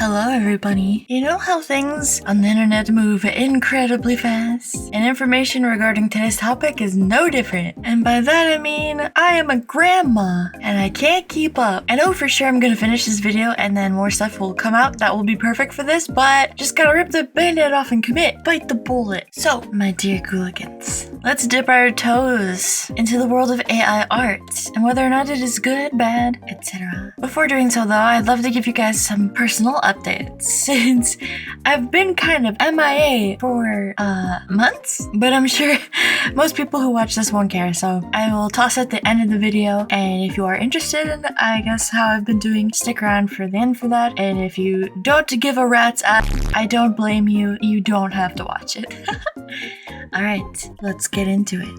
Hello everybody. You know how things on the internet move incredibly fast? And information regarding today's topic is no different. And by that I mean, I am a grandma and I can't keep up. I know for sure I'm gonna finish this video and then more stuff will come out that will be perfect for this, but just gotta rip the band-aid off and commit. Bite the bullet. So, my dear Gooligans, let's dip our toes into the world of AI art and whether or not it is good, bad, etc. Before doing so though, I'd love to give you guys some personal updates since I've been kind of MIA for months, but I'm sure most people who watch this won't care, so I will toss at the end of the video, and if you are interested in, I guess, how I've been doing, stick around for the end for that, and if you don't give a rat's ass, I don't blame you, you don't have to watch it. Alright, let's get into it.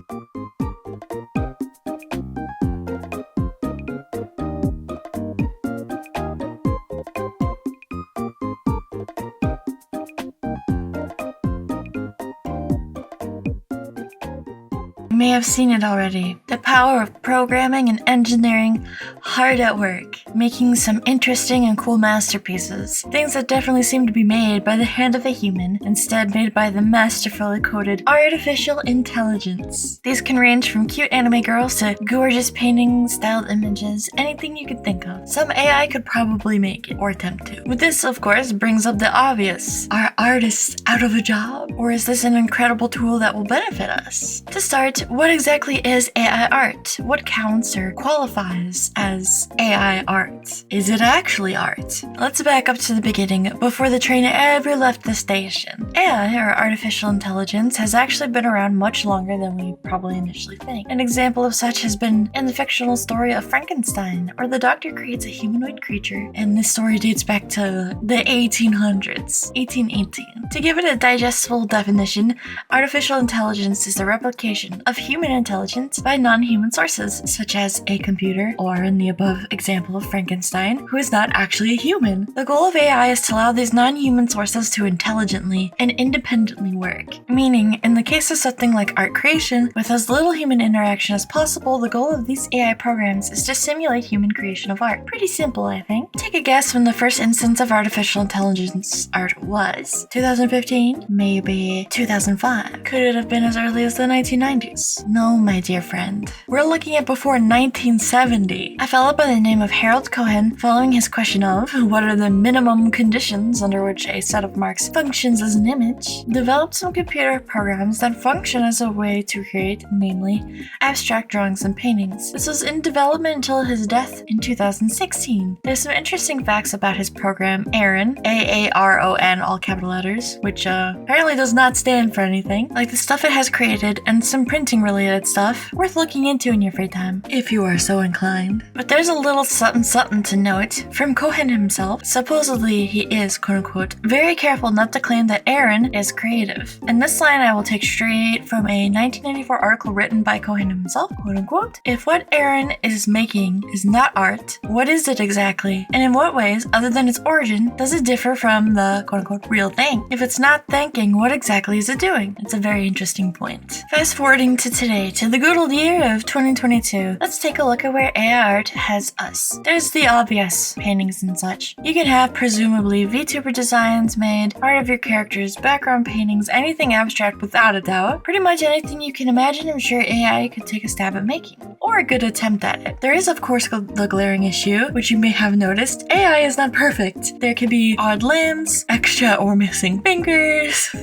You may have seen it already. The power of programming and engineering hard at work, making some interesting and cool masterpieces. Things that definitely seem to be made by the hand of a human, instead made by the masterfully coded artificial intelligence. These can range from cute anime girls to gorgeous paintings, styled images, anything you could think of. Some AI could probably make it, or attempt to. But this, of course, brings up the obvious. Are artists out of a job? Or is this an incredible tool that will benefit us? To start, what exactly is AI art? What counts or qualifies as AI art? Is it actually art? Let's back up to the beginning, before the train ever left the station. AI, or artificial intelligence, has actually been around much longer than we probably initially think. An example of such has been in the fictional story of Frankenstein, where the doctor creates a humanoid creature, and this story dates back to the 1800s, 1818. To give it a digestible definition, artificial intelligence is the replication of human intelligence by non-human sources, such as a computer, or in the above example of Frankenstein, who is not actually a human. The goal of AI is to allow these non-human sources to intelligently and independently work. Meaning, in the case of something like art creation, with as little human interaction as possible, the goal of these AI programs is to simulate human creation of art. Pretty simple, I think. Take a guess when the first instance of artificial intelligence art was. 2015? Maybe 2005? Could it have been as early as the 1990s? No, my dear friend. We're looking at before 1970. A fellow by the name of Harold Cohen, following his question of what are the minimum conditions under which a set of marks functions as an image, developed some computer programs that function as a way to create, namely, abstract drawings and paintings. This was in development until his death in 2016. There's some interesting facts about his program, Aaron, A-A-R-O-N, all capital letters, which apparently does not stand for anything, like the stuff it has created, and some printing related stuff worth looking into in your free time, if you are so inclined. But there's a little something to note from Cohen himself. Supposedly he is, quote unquote, very careful not to claim that Aaron is creative. And this line I will take straight from a 1994 article written by Cohen himself, quote unquote, if what Aaron is making is not art, what is it exactly? And in what ways, other than its origin, does it differ from the, quote unquote, real thing? If it's not thinking, what exactly is it doing? It's a very interesting point. Fast forwarding to today, to the good old year of 2022, let's take a look at where AI art has us. There's the obvious paintings and such. You can have presumably VTuber designs made, art of your characters, background paintings, anything abstract without a doubt. Pretty much anything you can imagine, I'm sure AI could take a stab at making, or a good attempt at it. There is of course the glaring issue, which you may have noticed, AI is not perfect. There could be odd limbs, extra or missing fingers,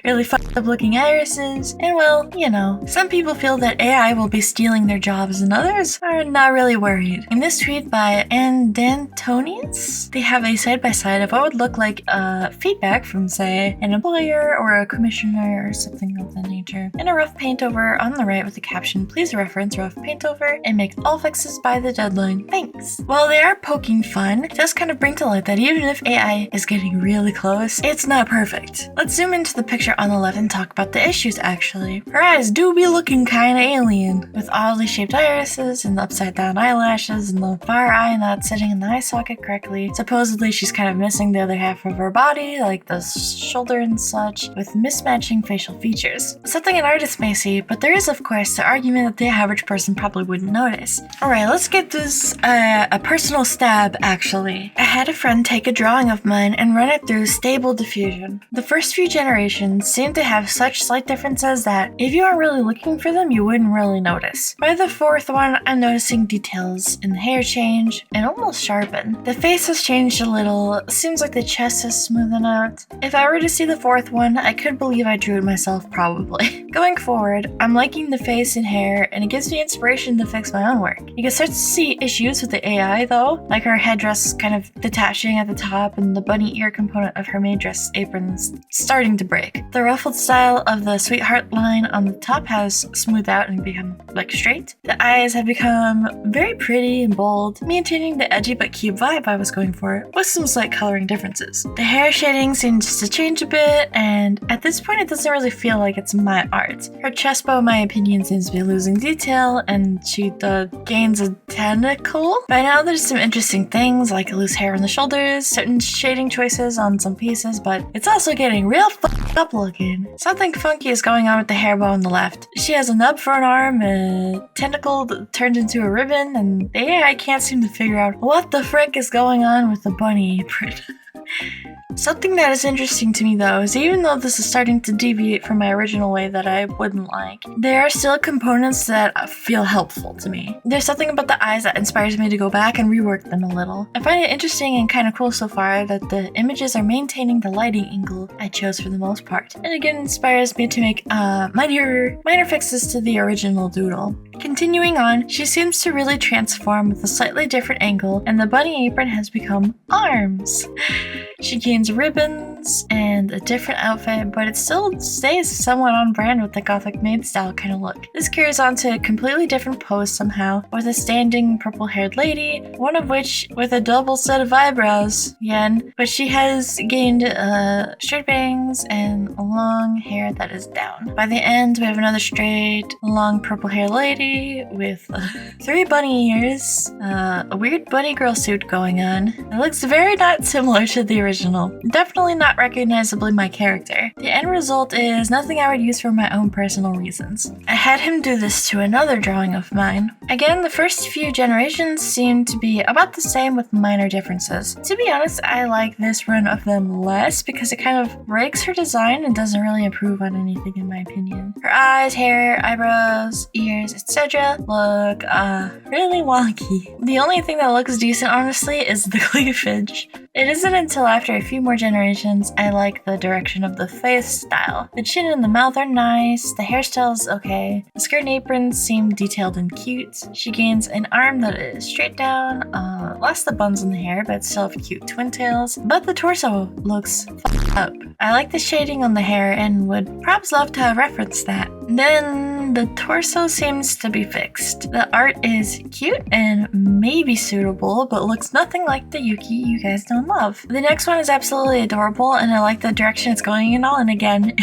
really fucked up looking irises, and well, you know, some people feel that AI will be stealing their jobs and others are not really worried. In this tweet by Andantonians, they have a side-by-side of what would look like feedback from, say, an employer or a commissioner or something of that nature, and a rough paint over on the right with the caption, please reference rough paint over and make all fixes by the deadline, thanks. While they are poking fun, it does kind of bring to light that even if AI is getting really close, it's not perfect. Let's zoom into the picture picture on the left and talk about the issues actually. Her eyes do be looking kinda alien, with oddly shaped irises and upside down eyelashes and the far eye not sitting in the eye socket correctly. Supposedly she's kind of missing the other half of her body, like the shoulder and such, with mismatching facial features. Something an artist may see, but there is of course the argument that the average person probably wouldn't notice. Alright, let's get this a personal stab actually. I had a friend take a drawing of mine and run it through Stable Diffusion. The first few generations seem to have such slight differences that if you aren't really looking for them, you wouldn't really notice. By the fourth one, I'm noticing details in the hair change and almost sharpen. The face has changed a little, seems like the chest is smoothing out. If I were to see the fourth one, I could believe I drew it myself probably. Going forward, I'm liking the face and hair and it gives me inspiration to fix my own work. You can start to see issues with the AI though, like her headdress kind of detaching at the top and the bunny ear component of her maid dress apron's starting to break. The ruffled style of the sweetheart line on the top has smoothed out and become like straight. The eyes have become very pretty and bold, maintaining the edgy but cute vibe I was going for, with some slight coloring differences. The hair shading seems to change a bit, and at this point it doesn't really feel like it's my art. Her chest bow, in my opinion, seems to be losing detail, and she gains a tentacle. By now there's some interesting things like loose hair on the shoulders, certain shading choices on some pieces, but it's also getting real fucked up looking. Something funky is going on with the hair bow on the left. She has a nub for an arm, a tentacle that turned into a ribbon, and the AI can't seem to figure out what the frick is going on with the bunny apron. Something that is interesting to me though is even though this is starting to deviate from my original way that I wouldn't like, there are still components that feel helpful to me. There's something about the eyes that inspires me to go back and rework them a little. I find it interesting and kind of cool so far that the images are maintaining the lighting angle I chose for the most part. And again inspires me to make minor fixes to the original doodle. Continuing on, she seems to really transform with a slightly different angle and the bunny apron has become arms. She gains ribbons and a different outfit, but it still stays somewhat on brand with the gothic maid style kind of look. This carries on to a completely different pose somehow, with a standing purple-haired lady, one of which with a double set of eyebrows again, but she has gained straight bangs and long hair that is down. By the end, we have another straight, long purple-haired lady with 3 bunny ears, a weird bunny girl suit going on. It looks very not similar to the original. Definitely not recognizably my character. The end result is nothing I would use for my own personal reasons. I had him do this to another drawing of mine. Again, the first few generations seem to be about the same with minor differences. To be honest, I like this run of them less because it kind of breaks her design and doesn't really improve on anything in my opinion. Her eyes, hair, eyebrows, ears, etc. look really wonky. The only thing that looks decent honestly is the cleavage. It isn't until after a few more generations I like the direction of the face style. The chin and the mouth are nice, the hairstyle is okay, the skirt and aprons seem detailed and cute. She gains an arm that is straight down, lost the buns in the hair but still have cute twin tails, but the torso looks f***ed up. I like the shading on the hair and would perhaps love to have referenced that. Then the torso seems to be fixed. The art is cute and maybe suitable, but looks nothing like the Yuki you guys know and love. The next one is absolutely adorable and I like the direction it's going in all, and again,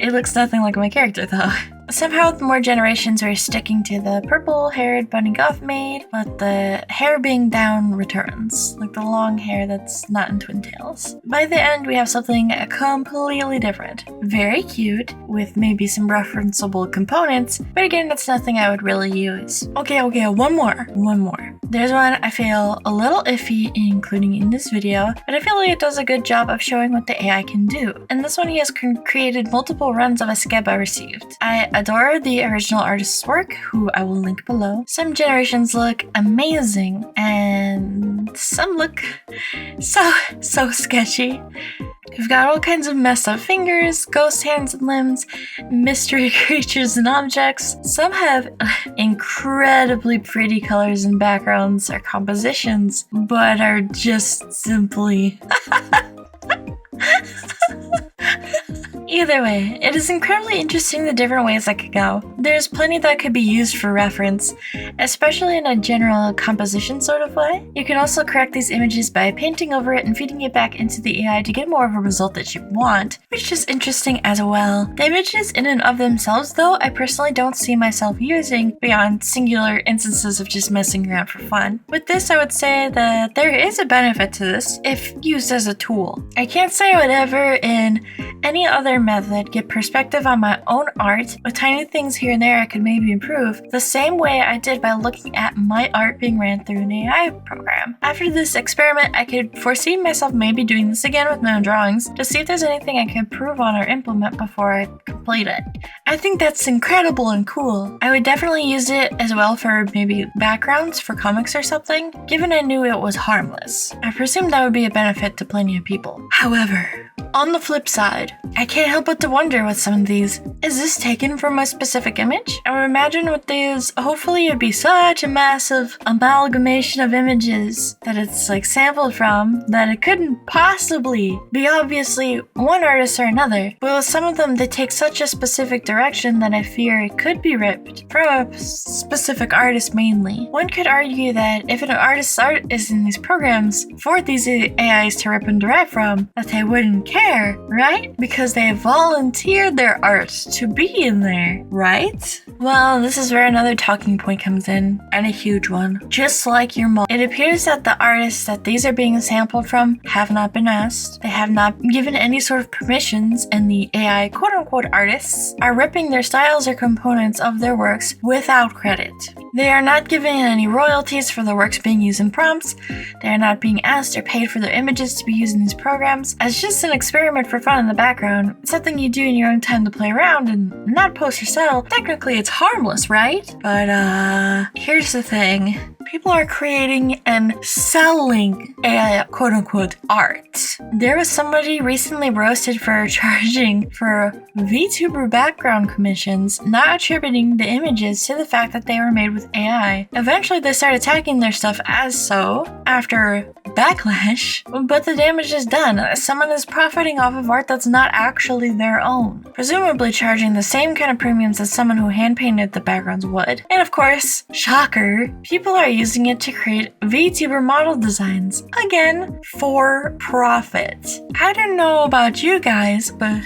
it looks nothing like my character though. Somehow the more generations are sticking to the purple-haired bunny goth maid, but the hair being down returns, like the long hair that's not in twin tails. By the end, we have something completely different. Very cute, with maybe some referenceable components, but again, that's nothing I would really use. Okay, one more. There's one I feel a little iffy including in this video, but I feel like it does a good job of showing what the AI can do. And this one he has created multiple runs of a skeb I received. I adore the original artist's work, who I will link below. Some generations look amazing, and some look so sketchy. We've got all kinds of messed up fingers, ghost hands and limbs, mystery creatures and objects. Some have incredibly pretty colors and backgrounds or compositions, but are just simply Either way, it is incredibly interesting the different ways that could go. There's plenty that could be used for reference, especially in a general composition sort of way. You can also correct these images by painting over it and feeding it back into the AI to get more of a result that you want, which is interesting as well. The images in and of themselves, though, I personally don't see myself using beyond singular instances of just messing around for fun. With this, I would say that there is a benefit to this if used as a tool. I can't say I would ever, in any other method, get perspective on my own art with tiny things here and there I could maybe improve the same way I did by looking at my art being ran through an AI program. After this experiment, I could foresee myself maybe doing this again with my own drawings to see if there's anything I can improve on or implement before I complete it. I think that's incredible and cool. I would definitely use it as well for maybe backgrounds for comics or something, given I knew it was harmless. I presume that would be a benefit to plenty of people. However, on the flip side, I can't help but to wonder with some of these, is this taken from a specific image? I would imagine with these, hopefully it'd be such a massive amalgamation of images that it's like sampled from that it couldn't possibly be obviously one artist or another. But with some of them, they take such a specific direction that I fear it could be ripped from a specific artist mainly. One could argue that if an artist's art is in these programs for these AIs to rip and derive from, that they wouldn't care, right? Because they volunteered their art to be in there, right? Well, this is where another talking point comes in, and a huge one. Just like your mom, it appears that the artists that these are being sampled from have not been asked. They have not given any sort of permissions, and the AI quote-unquote artists are ripping their styles or components of their works without credit. They are not given any royalties for the works being used in prompts. They are not being asked or paid for their images to be used in these programs as just an experiment for fun in the background. It's something you do in your own time to play around and not post or sell. Technically, it's harmless, right? But here's the thing. People are creating and selling AI quote-unquote art. There was somebody recently roasted for charging for VTuber background commissions, not attributing the images to the fact that they were made with AI. Eventually, they started tagging their stuff as so after backlash, but the damage is done. Someone is profiting off of art that's not actually their own, presumably charging the same kind of premiums as someone who hand-painted the backgrounds would. And of course, shocker, people are using it to create VTuber model designs, again, for profit. I don't know about you guys, but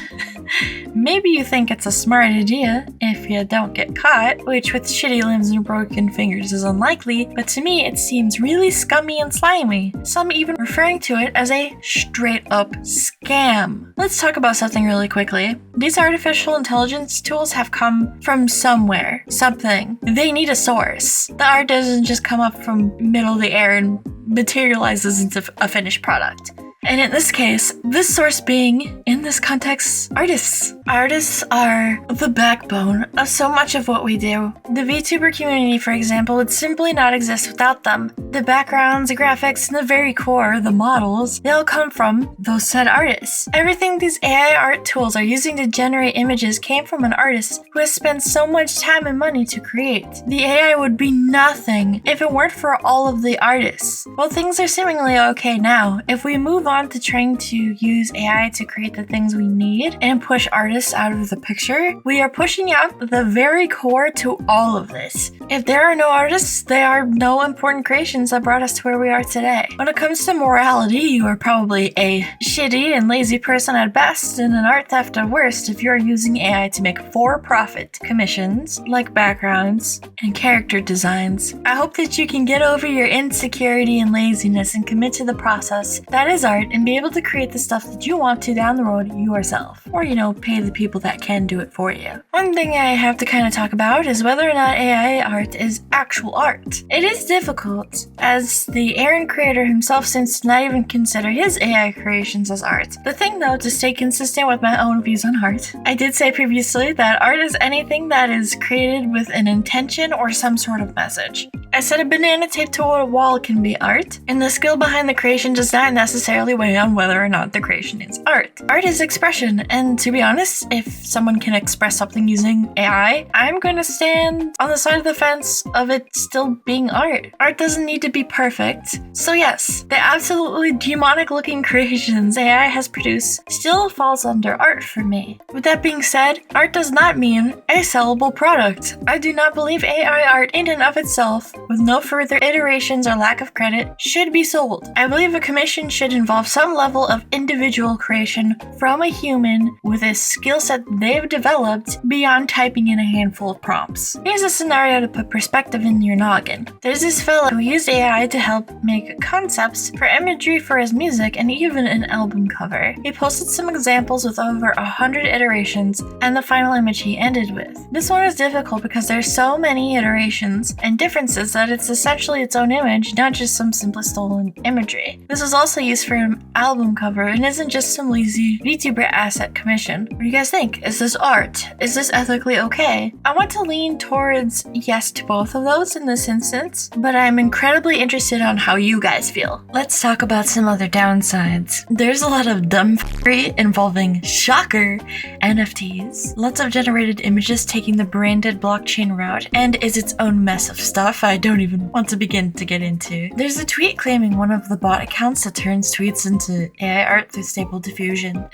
maybe you think it's a smart idea if you don't get caught, which with shitty limbs and broken fingers is unlikely, but to me it seems really scummy and slimy, some even referring to it as a straight-up scam. Let's talk about something really quickly. These artificial intelligence tools have come from somewhere, something. They need a source. The art doesn't just come up from middle of the air and materializes into a finished product. And in this case, this source being, in this context, artists. Artists are the backbone of so much of what we do. The VTuber community, for example, would simply not exist without them. The backgrounds, the graphics, and the very core, the models, they all come from those said artists. Everything these AI art tools are using to generate images came from an artist who has spent so much time and money to create. The AI would be nothing if it weren't for all of the artists. While things are seemingly okay now, if we move on to trying to use AI to create the things we need and push artists out of the picture, we are pushing out the very core to all of this. If there are no artists, there are no important creations that brought us to where we are today. When it comes to morality, you are probably a shitty and lazy person at best and an art theft at worst if you are using AI to make for-profit commissions like backgrounds and character designs. I hope that you can get over your insecurity and laziness and commit to the process that is art and be able to create the stuff that you want to down the road yourself. Or, pay the people that can do it for you. One thing I have to kind of talk about is whether or not AI art is actual art. It is difficult, as the Aaron creator himself seems to not even consider his AI creations as art. The thing though, to stay consistent with my own views on art, I did say previously that art is anything that is created with an intention or some sort of message. I said a banana taped to a wall can be art, and the skill behind the creation does not necessarily entirely weigh on whether or not the creation is art. Art is expression, and to be honest, if someone can express something using AI, I'm going to stand on the side of the fence of it still being art. Art doesn't need to be perfect. So yes, the absolutely demonic looking creations AI has produced still falls under art for me. With that being said, art does not mean a sellable product. I do not believe AI art in and of itself, with no further iterations or lack of credit, should be sold. I believe a commission should involve some level of individual creation from a human with a skill set they've developed beyond typing in a handful of prompts. Here's a scenario to put perspective in your noggin. There's this fella who used AI to help make concepts for imagery for his music and even an album cover. He posted some examples with over 100 iterations and the final image he ended with. This one is difficult because there's so many iterations and differences that it's essentially its own image, not just some simply stolen imagery. This was also used for an album cover and isn't just some lazy VTuber asset commission. What do you guys think? Is this art? Is this ethically okay? I want to lean towards yes to both of those in this instance, but I'm incredibly interested on how you guys feel. Let's talk about some other downsides. There's a lot of dumb f***ery involving, shocker, NFTs. Lots of generated images taking the branded blockchain route, and is its own mess of stuff I don't even want to begin to get into. There's a tweet claiming one of the bot accounts that turns tweets into AI art through Stable Diffusion.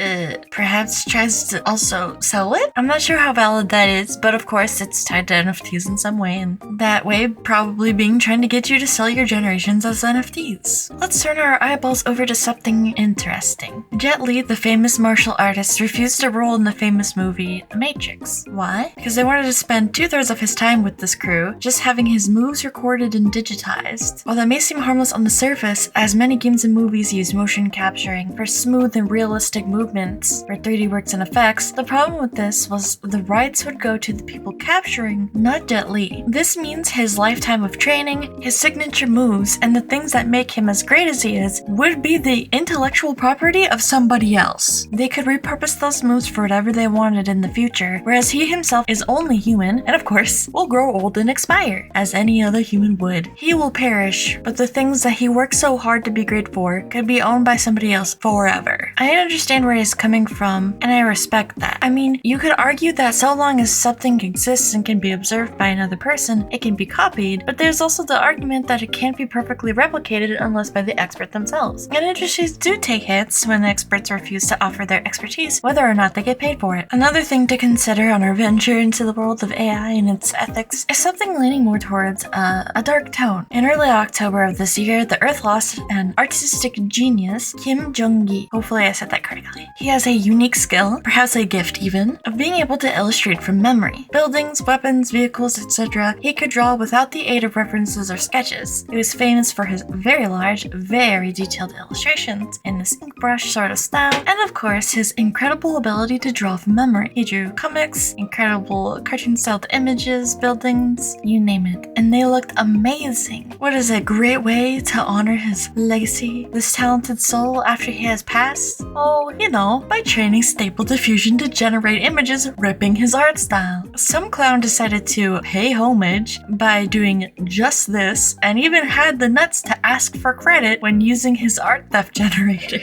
Perhaps tries to also sell it? I'm not sure how valid that is, but of course it's tied to NFTs in some way, and that way probably being trying to get you to sell your generations as NFTs. Let's turn our eyeballs over to something interesting. Jet Li, the famous martial artist, refused a role in the famous movie The Matrix. Why? Because they wanted to spend 2/3 of his time with this crew, just having his moves recorded and digitized. While that may seem harmless on the surface, as many games and movies use motion capturing for smooth and realistic movements for 3D works and effects, the problem with this was the rights would go to the people capturing, not Jet Li. This means his lifetime of training, his signature moves, and the things that make him as great as he is would be the intellectual property of somebody else. They could repurpose those moves for whatever they wanted in the future, whereas he himself is only human, and of course, will grow old and expire, as any other human would. He will perish, but the things that he worked so hard to be great for could be owned by somebody else forever. I understand where he's coming from, and I respect that. I mean, you could argue that so long as something exists and can be observed by another person, it can be copied, but there's also the argument that it can't be perfectly replicated unless by the expert themselves. And industries do take hits when experts refuse to offer their expertise, whether or not they get paid for it. Another thing to consider on our venture into the world of AI and its ethics is something leaning more towards a dark tone. In early October of this year, the Earth lost an artistic genius, Kim Jong-gi. Hopefully I said that correctly. He has a unique skill, perhaps a gift even, of being able to illustrate from memory. Buildings, weapons, vehicles, etc. he could draw without the aid of references or sketches. He was famous for his very large, very detailed illustrations in this ink brush sort of style, and of course his incredible ability to draw from memory. He drew comics, incredible cartoon-styled images, buildings, you name it, and they looked amazing. What is a great way to honor his legacy, this talented soul after he has passed? Oh, you know, by training Stable Diffusion to generate images ripping his art style. Some clown decided to pay homage by doing just this, and even had the nuts to ask for credit when using his art theft generator.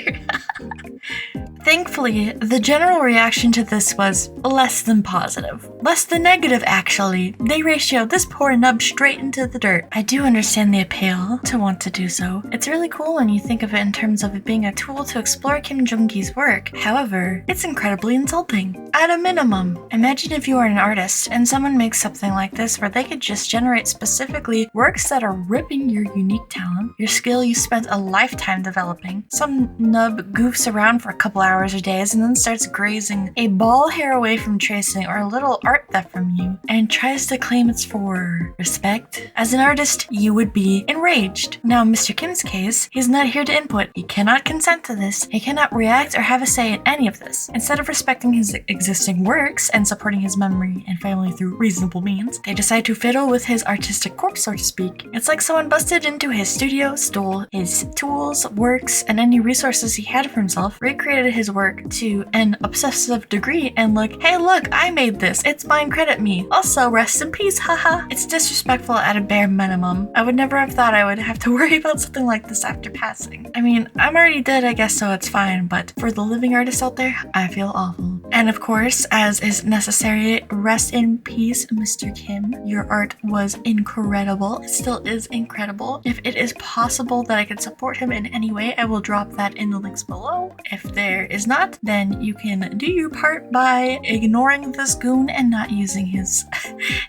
Thankfully, the general reaction to this was less than positive. Less than negative, actually. They ratioed this poor nub straight into the dirt. I do understand the appeal to want to do so. It's really cool when you think of it in terms of it being a tool to explore Kim Jong-gi's work. However, it's incredibly insulting. At a minimum, imagine if you are an artist and someone makes something like this where they could just generate specifically works that are ripping your unique talent, your skill you spent a lifetime developing. Some nub goofs around for a couple hours or days and then starts grazing a ball hair away from tracing or a little art theft from you and tries to claim it's for respect. As an artist, you would be enraged. Now, in Mr. Kim's case, he's not here to input. He cannot consent to this. He cannot react or have a say in any of this. Instead of respecting his existing works and supporting his memory and family through reasonable means, they decide to fiddle with his artistic corpse, so to speak. It's like someone busted into his studio, stole his tools, works, and any resources he had for himself, recreated his his work to an obsessive degree and look, hey look, I made this, it's mine, credit me. Also, rest in peace, haha. It's disrespectful at a bare minimum. I would never have thought I would have to worry about something like this after passing. I mean, I'm already dead, I guess, so it's fine, but for the living artists out there, I feel awful. And of course, as is necessary, rest in peace, Mr. Kim. Your art was incredible. It still is incredible. If it is possible that I can support him in any way, I will drop that in the links below. If there is not, then you can do your part by ignoring this goon and not using his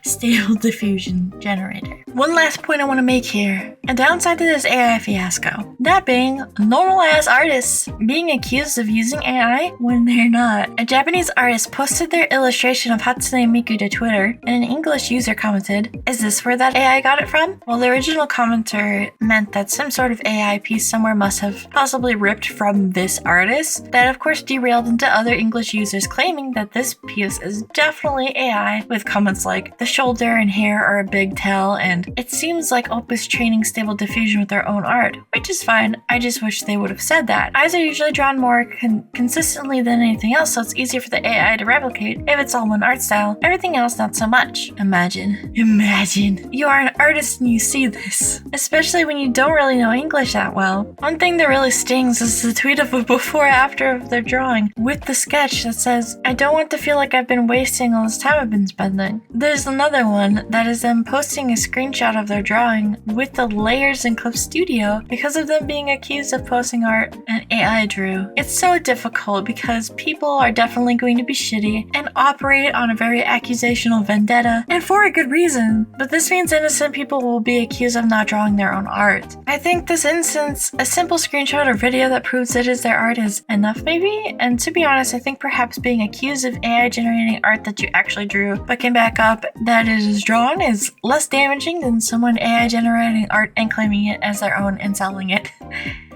stable diffusion generator. One last point I want to make here. A downside to this AI fiasco. That being normal-ass artists being accused of using AI when they're not. A Japanese artist posted their illustration of Hatsune Miku to Twitter, and an English user commented, "Is this where that AI got it from?" Well, the original commenter meant that some sort of AI piece somewhere must have possibly ripped from this artist. That of course derailed into other English users claiming that this piece is definitely AI, with comments like, "The shoulder and hair are a big tell," and "It seems like Opus training stable diffusion with their own art," which is fine. I just wish they would have said that. Eyes are usually drawn more consistently than anything else, so it's easier for the AI to replicate if it's all one art style. Everything else, not so much. Imagine you are an artist and you see this, especially when you don't really know English that well. One thing that really stings is the tweet of a before after of their drawing with the sketch that says, "I don't want to feel like I've been wasting all this time I've been spending." There's another one that is them posting a screenshot of their drawing with the layers in Clip Studio because of them being accused of posting art an AI drew. It's so difficult because people are definitely going to be shitty and operate on a very accusational vendetta, and for a good reason. But this means innocent people will be accused of not drawing their own art. I think this instance, a simple screenshot or video that proves it is their art is enough maybe, and to be honest, I think perhaps being accused of AI generating art that you actually drew but can back up that it is drawn is less damaging than someone AI generating art and claiming it as their own and selling it.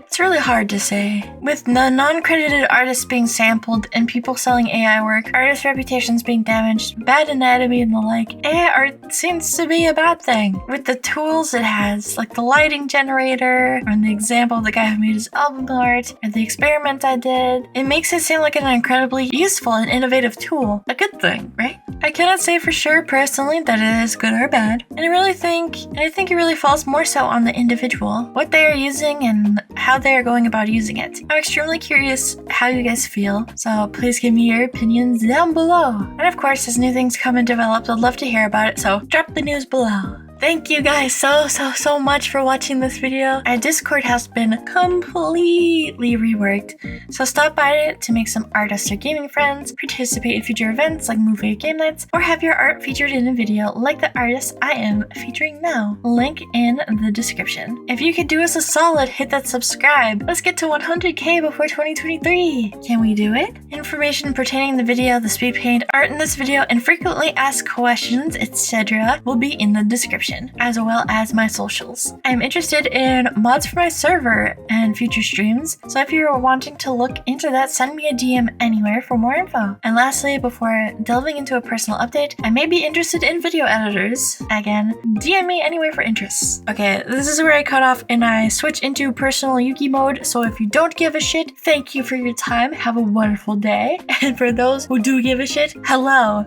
It's really hard to say. With the non-credited artists being sampled and people selling AI work, artists' reputations being damaged, bad anatomy and the like, AI art seems to be a bad thing. With the tools it has, like the lighting generator, or in the example of the guy who made his album art, and the experiment I did, it makes it seem like an incredibly useful and innovative tool. A good thing, right? I cannot say for sure personally that it is good or bad, and I think it really falls more so on the individual, what they are using and how they are going about using it. I'm extremely curious how you guys feel, so please give me your opinions down below. And of course, as new things come and develop, I'd love to hear about it, so drop the news below. Thank you guys so much for watching this video. Our Discord has been completely reworked, so stop by it to make some artists or gaming friends, participate in future events like movie or game nights, or have your art featured in a video like the artist I am featuring now. Link in the description. If you could do us a solid, hit that subscribe. Let's get to 100k before 2023. Can we do it? Information pertaining to the video, the speed paint, art in this video, and frequently asked questions, etc. will be in the description, as well as my socials. I'm interested in mods for my server and future streams, so if you're wanting to look into that, send me a DM anywhere for more info. And lastly, before delving into a personal update, I may be interested in video editors. Again, DM me anywhere for interests. Okay, this is where I cut off and I switch into personal Yuki mode, so if you don't give a shit, thank you for your time, have a wonderful day. And for those who do give a shit, hello.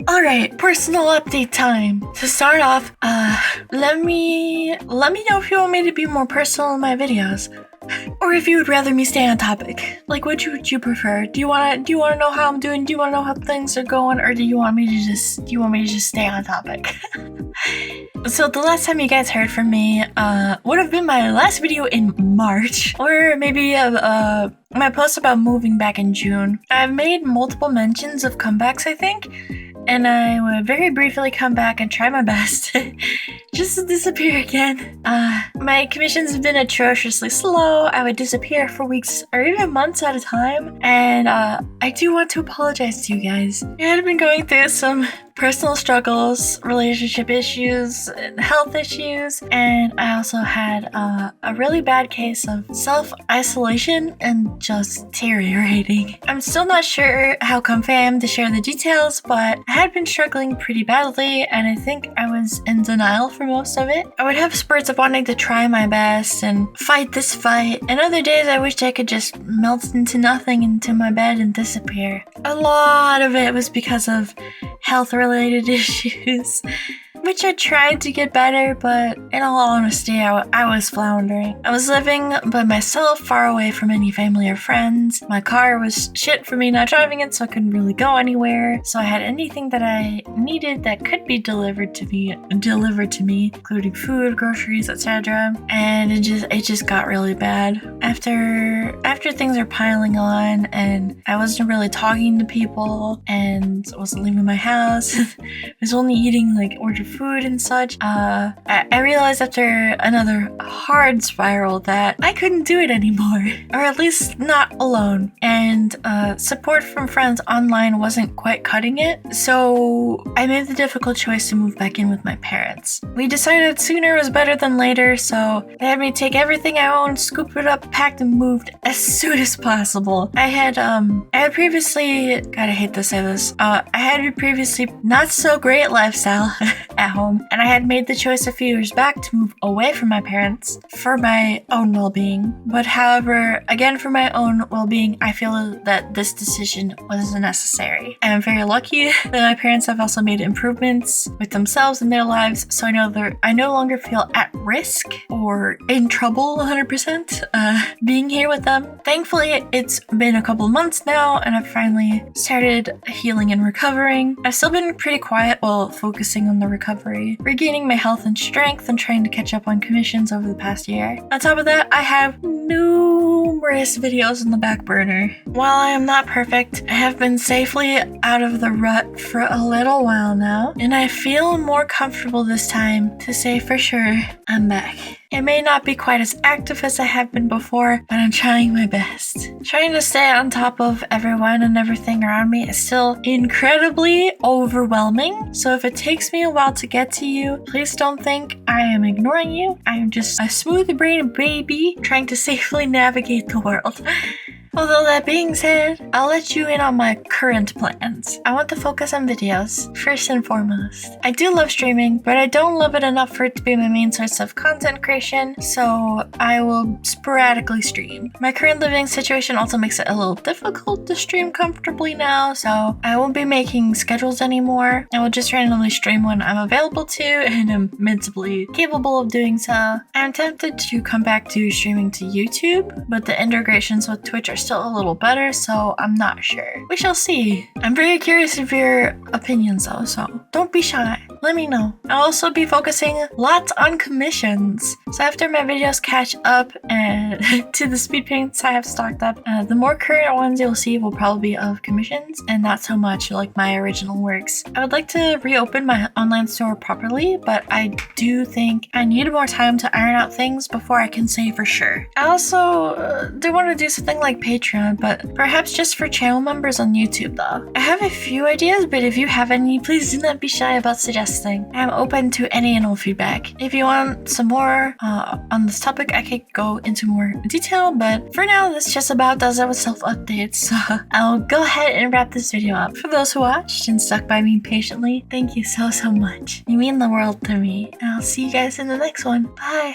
Alright, personal update time. To start off, let me know if you want me to be more personal in my videos, or if you would rather me stay on topic. Like, which would you prefer? Do you wanna know how I'm doing? Do you wanna know how things are going, or do you want me to just stay on topic? So the last time you guys heard from me would have been my last video in March, or maybe my post about moving back in June. I've made multiple mentions of comebacks, I think, and I would very briefly come back and try my best just to disappear again. My commissions have been atrociously slow. I would disappear for weeks or even months at a time, and I do want to apologize to you guys. I had been going through some personal struggles, relationship issues, and health issues, and I also had a really bad case of self-isolation and just deteriorating. I'm still not sure how comfy I am to share the details, but I had been struggling pretty badly, and I think I was in denial for most of it. I would have spurts of wanting to try my best and fight this fight, and other days I wished I could just melt into nothing, into my bed and disappear. A lot of it was because of health-related issues, which I tried to get better, but in all honesty, I was floundering. I was living by myself, far away from any family or friends. My car was shit for me not driving it, so I couldn't really go anywhere. So I had anything that I needed that could be delivered to me, including food, groceries, etc. And it just got really bad. After things are piling on, and I wasn't really talking to people, and wasn't leaving my house, I was only eating like ordered food and such, I realized after another hard spiral that I couldn't do it anymore, or at least not alone, and support from friends online wasn't quite cutting it, so I made the difficult choice to move back in with my parents. We decided sooner was better than later, so they had me take everything I owned, scoop it up, packed, and moved as soon as possible. I had previously, God, I hate to say this, I had a previously not so great lifestyle at home, and I had made the choice a few years back to move away from my parents for my own well-being. But however, again, for my own well-being, I feel that this decision was necessary. I am very lucky that my parents have also made improvements with themselves in their lives, so I no longer feel at risk or in trouble 100% being here with them. Thankfully, it's been a couple months now, and I've finally started healing and recovering. I've still been pretty quiet while focusing on the recovery, regaining my health and strength, and trying to catch up on commissions over the past year. On top of that, I have numerous videos in the back burner. While I am not perfect, I have been safely out of the rut for a little while now, and I feel more comfortable this time to say for sure I'm back. It may not be quite as active as I have been before, but I'm trying my best. Trying to stay on top of everyone and everything around me is still incredibly overwhelming, so if it takes me a while to get to you, please don't think I am ignoring you. I am just a smooth-brained baby trying to safely navigate the world. Although that being said, I'll let you in on my current plans. I want to focus on videos, first and foremost. I do love streaming, but I don't love it enough for it to be my main source of content creation, so I will sporadically stream. My current living situation also makes it a little difficult to stream comfortably now, so I won't be making schedules anymore. I will just randomly stream when I'm available to and am mentally capable of doing so. I'm tempted to come back to streaming to YouTube, but the integrations with Twitch are still a little better, so I'm not sure. We shall see. I'm very curious of your opinions though, so don't be shy. Let me know. I'll also be focusing lots on commissions. So after my videos catch up to the speed paints I have stocked up, the more current ones you'll see will probably be of commissions and not so much like my original works. I would like to reopen my online store properly, but I do think I need more time to iron out things before I can say for sure. I also do want to do something like Patreon, but perhaps just for channel members on YouTube though. I have a few ideas, but if you have any, please do not be shy about suggesting. I'm open to any and all feedback. If you want some more on this topic, I could go into more detail, but for now, this just about does it with self-updates, so I'll go ahead and wrap this video up. For those who watched and stuck by me patiently, thank you so much. You mean the world to me, and I'll see you guys in the next one. Bye!